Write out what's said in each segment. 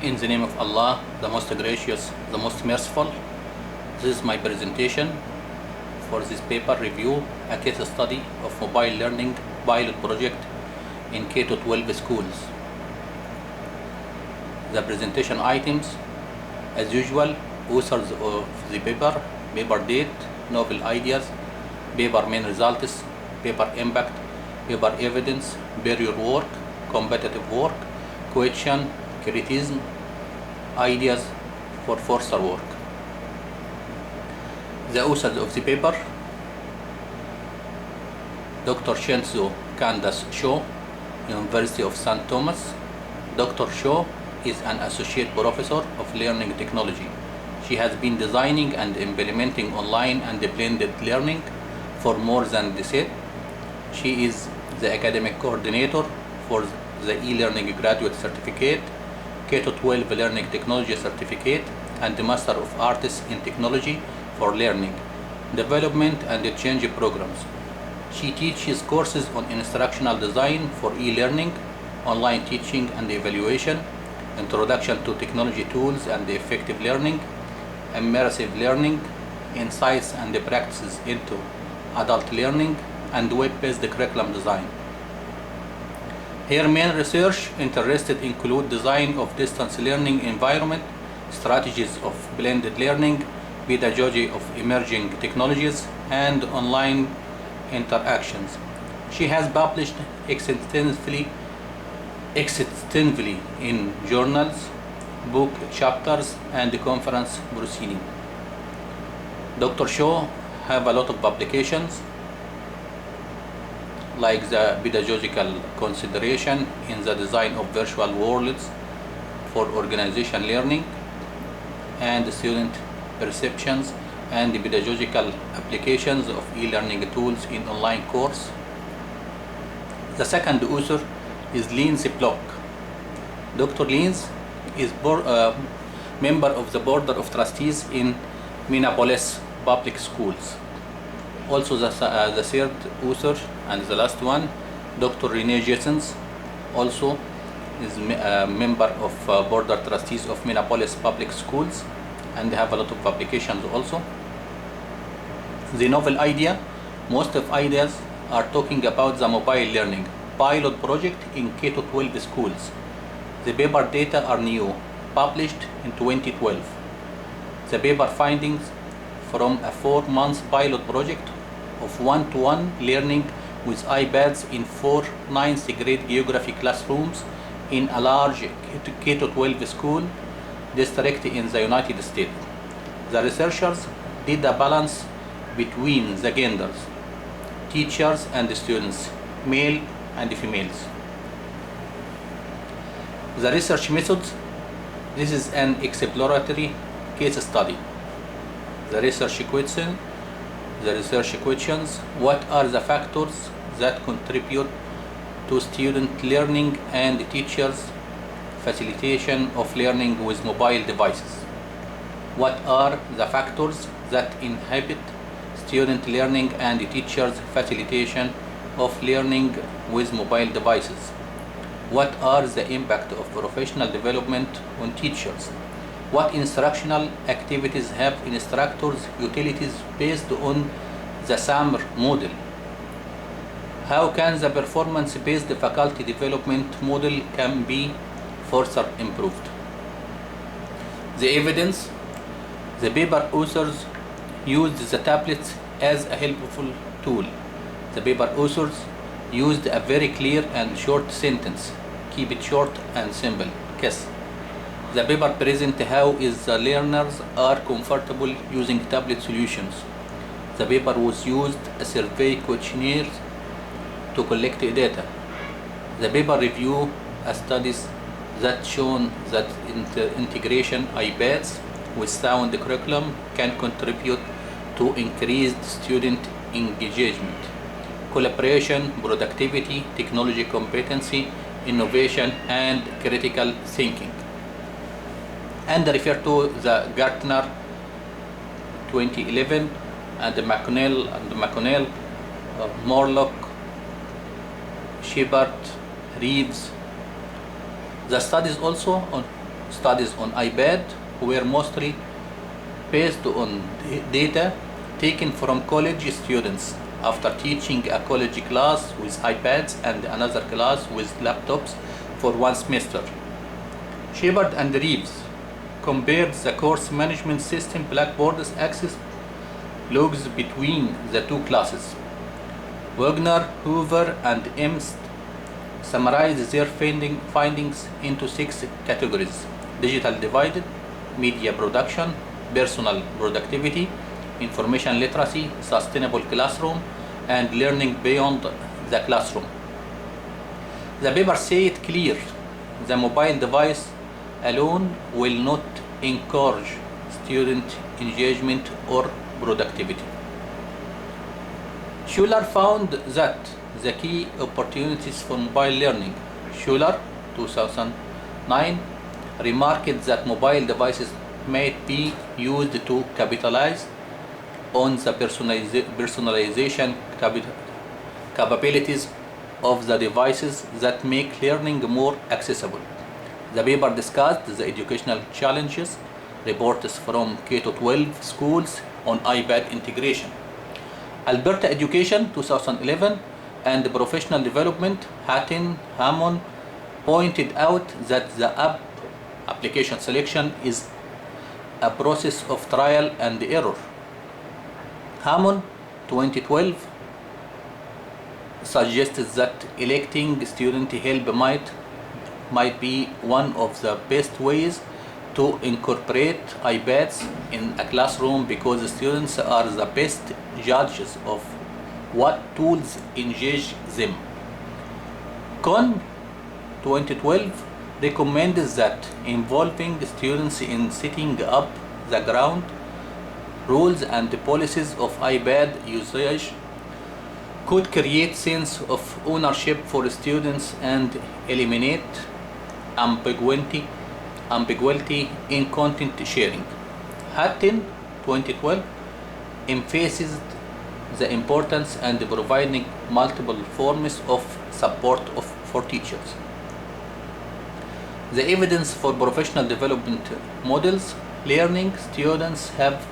In the name of Allah, the most gracious, the most merciful, this is my presentation for this paper review, a case study of mobile learning pilot project in K-12 schools. The presentation items, as usual, authors of the paper, paper date, novel ideas, paper main results, paper impact, paper evidence, period work, competitive work, question, criticism, ideas for further work. The authors of the paper: Dr. Shenzo Candace Shaw, University of St. Thomas. Dr. Shaw is an associate professor of learning technology. She has been designing and implementing online and blended learning for more than a decade. She is the academic coordinator for the e-learning graduate certificate, K-12 Learning Technology Certificate, and the Master of Arts in Technology for Learning, Development and Change programs. She teaches courses on instructional design for e-learning, online teaching and evaluation, introduction to technology tools and effective learning, immersive learning, insights and practices into adult learning, and web-based curriculum design. Her main research interests include design of distance learning environment, strategies of blended learning, pedagogy of emerging technologies, and online interactions. She has published extensively in journals, book chapters, and conference proceedings. Dr. Shaw have a lot of publications, like the pedagogical consideration in the design of virtual worlds for organization learning, and student perceptions and the pedagogical applications of e-learning tools in online course. The second author is Lindsay Block. Dr. Lindsay is member of the Board of Trustees in Minneapolis Public Schools. Also the third author and the last one, Dr. Renee Jessens, also is a member of Board of Trustees of Minneapolis Public Schools, and they have a lot of publications also. The novel idea: most of ideas are talking about the mobile learning pilot project in K-12 schools. The paper data are new, published in 2012. The paper findings from a 4-month pilot project of one-to-one learning with iPads in 4 9th grade geography classrooms in a large K-12 school district in the United States. The researchers did a balance between the genders, teachers and students, male and females. The research methods: this is an exploratory case study. The research questions: what are the factors that contribute to student learning and teachers' facilitation of learning with mobile devices? What are the factors that inhibit student learning and teachers' facilitation of learning with mobile devices? What are the impact of professional development on teachers? What instructional activities have instructors' utilities based on the SAMR model? How can the performance-based faculty development model can be further improved? The evidence: the paper authors used the tablets as a helpful tool. The paper authors used a very clear and short sentence. Keep it short and simple. KISS. The paper presents how the learners are comfortable using tablet solutions. The paper was used a survey questionnaire to collect data. The paper review studies that shown that integration iPads with sound curriculum can contribute to increased student engagement, collaboration, productivity, technology competency, innovation, and critical thinking. And refer to the Gartner 2011 and the McConnell, Morlock, Shepard, Reeves. The studies also studies on iPad were mostly based on data taken from college students after teaching a college class with iPads and another class with laptops for one semester. Shepard and Reeves compared the course management system Blackboard's access logs between the two classes. Wagner, Hoover, and Imst summarized their findings into 6 categories: digital divide, media production, personal productivity, information literacy, sustainable classroom, and learning beyond the classroom. The paper said it clear: the mobile device alone will not encourage student engagement or productivity. Schuler found that the key opportunities for mobile learning. Schuler, 2009, remarked that mobile devices might be used to capitalize on the personalization capabilities of the devices that make learning more accessible. The paper discussed the educational challenges, reports from K-12 schools on iPad integration. Alberta Education, 2011, and Professional Development, Hatton Hammond, pointed out that the application selection is a process of trial and error. Hammond, 2012, suggested that electing student help might be one of the best ways to incorporate iPads in a classroom because students are the best judges of what tools engage them. Kohn, 2012, recommended that involving students in setting up the ground rules and policies of iPad usage could create sense of ownership for students and eliminate ambiguity in content sharing. Hatton, 2012, emphasized the importance and providing multiple forms of support for teachers. The evidence for professional development models: learning students have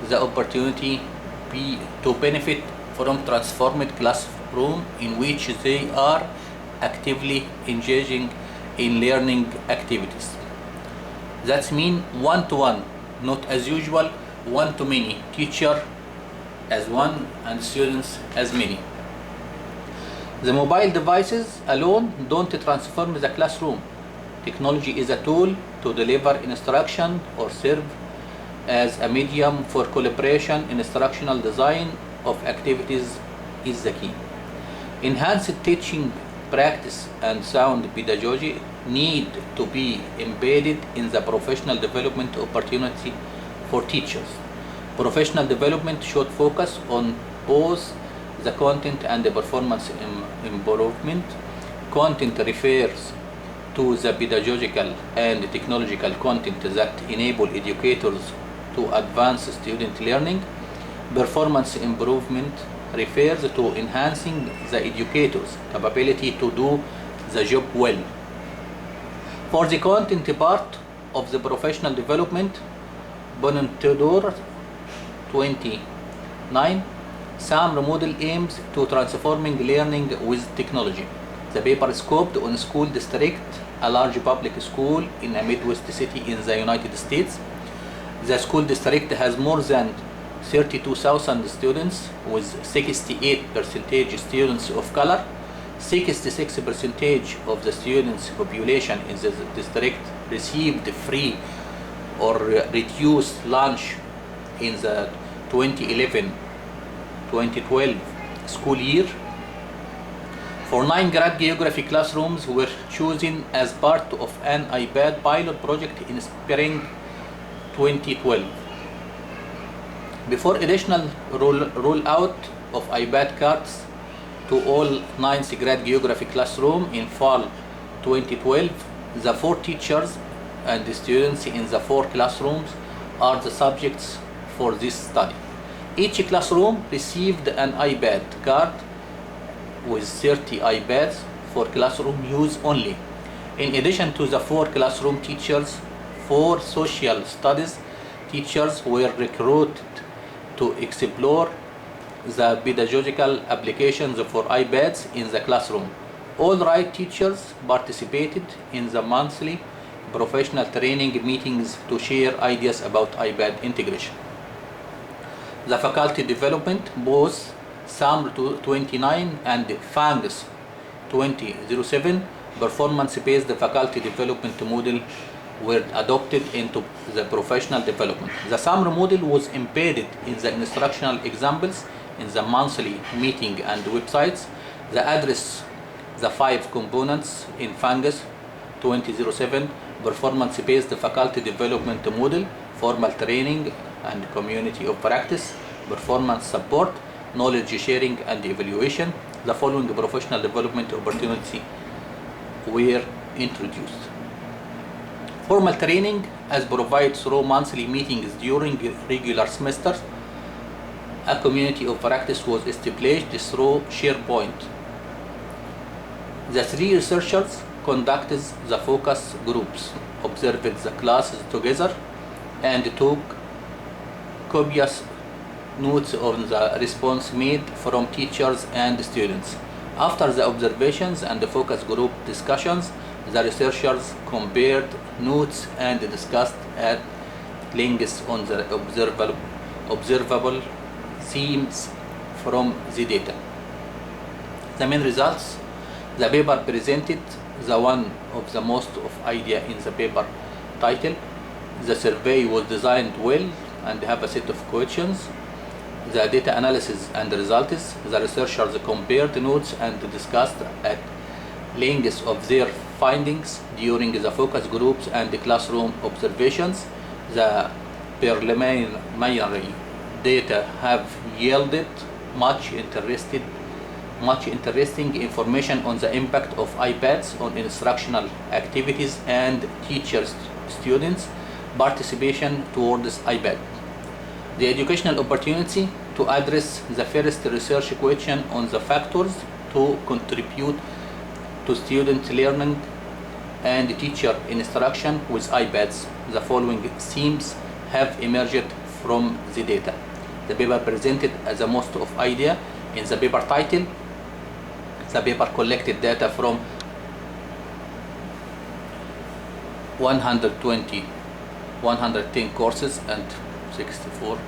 the opportunity to benefit from transformed classroom in which they are actively engaging in learning activities. That means one-to-one, not as usual one-to-many, teacher as one and students as many. The mobile devices alone don't transform the classroom. Technology is a tool to deliver instruction or serve as a medium for collaboration. Instructional design of activities is the key. Enhanced teaching practice and sound pedagogy need to be embedded in the professional development opportunity for teachers. Professional development should focus on both the content and the performance improvement. Content refers to the pedagogical and technological content that enable educators to advance student learning. Performance improvement refers to enhancing the educator's capability to do the job well. For the content part of the professional development, Bonentador, 29, SAMR model aims to transforming learning with technology. The paper scoped on school district, a large public school in a Midwest city in the United States. The school district has more than 32,000 students with 68% students of color. 66% of the students' population in the district received free or reduced lunch in the 2011-2012 school year. 9 grad geography classrooms were chosen as part of an iPad pilot project in spring 2012. Before additional rollout of iPad cards to all 9th grade geography classroom in fall 2012, the 4 teachers and the students in the 4 classrooms are the subjects for this study. Each classroom received an iPad card with 30 iPads for classroom use only. In addition to the 4 classroom teachers For social studies, teachers were recruited to explore the pedagogical applications for iPads in the classroom. All right teachers participated in the monthly professional training meetings to share ideas about iPad integration. The faculty development, both SAMR 29 and FANGS 2007 performance-based faculty development model were adopted into the professional development. The SAMR model was embedded in the instructional examples in the monthly meeting and websites. The address the 5 components in FANGS 2007 performance-based faculty development model: formal training and community of practice, performance support, knowledge sharing and evaluation. The following professional development opportunities were introduced. Formal training as provided through monthly meetings during regular semesters. A community of practice was established through SharePoint. The 3 researchers conducted the focus groups, observed the classes together, and took copious notes on the response made from teachers and students. After the observations and the focus group discussions, the researchers compared notes and discussed at length on the observable themes from the data. The main results: the paper presented the one of the most of idea in the paper title. The survey was designed well and have a set of questions. The data analysis and results: the researchers compared notes and discussed at length of their findings during the focus groups and the classroom observations. The preliminary data have yielded much interesting information on the impact of iPads on instructional activities and teacher-students participation towards iPad. The educational opportunity to address the first research question on the factors to contribute to student learning and teacher instruction with iPads. The following themes have emerged from the data. The paper presented as a most of idea in the paper title. The paper collected data from 110 courses and 64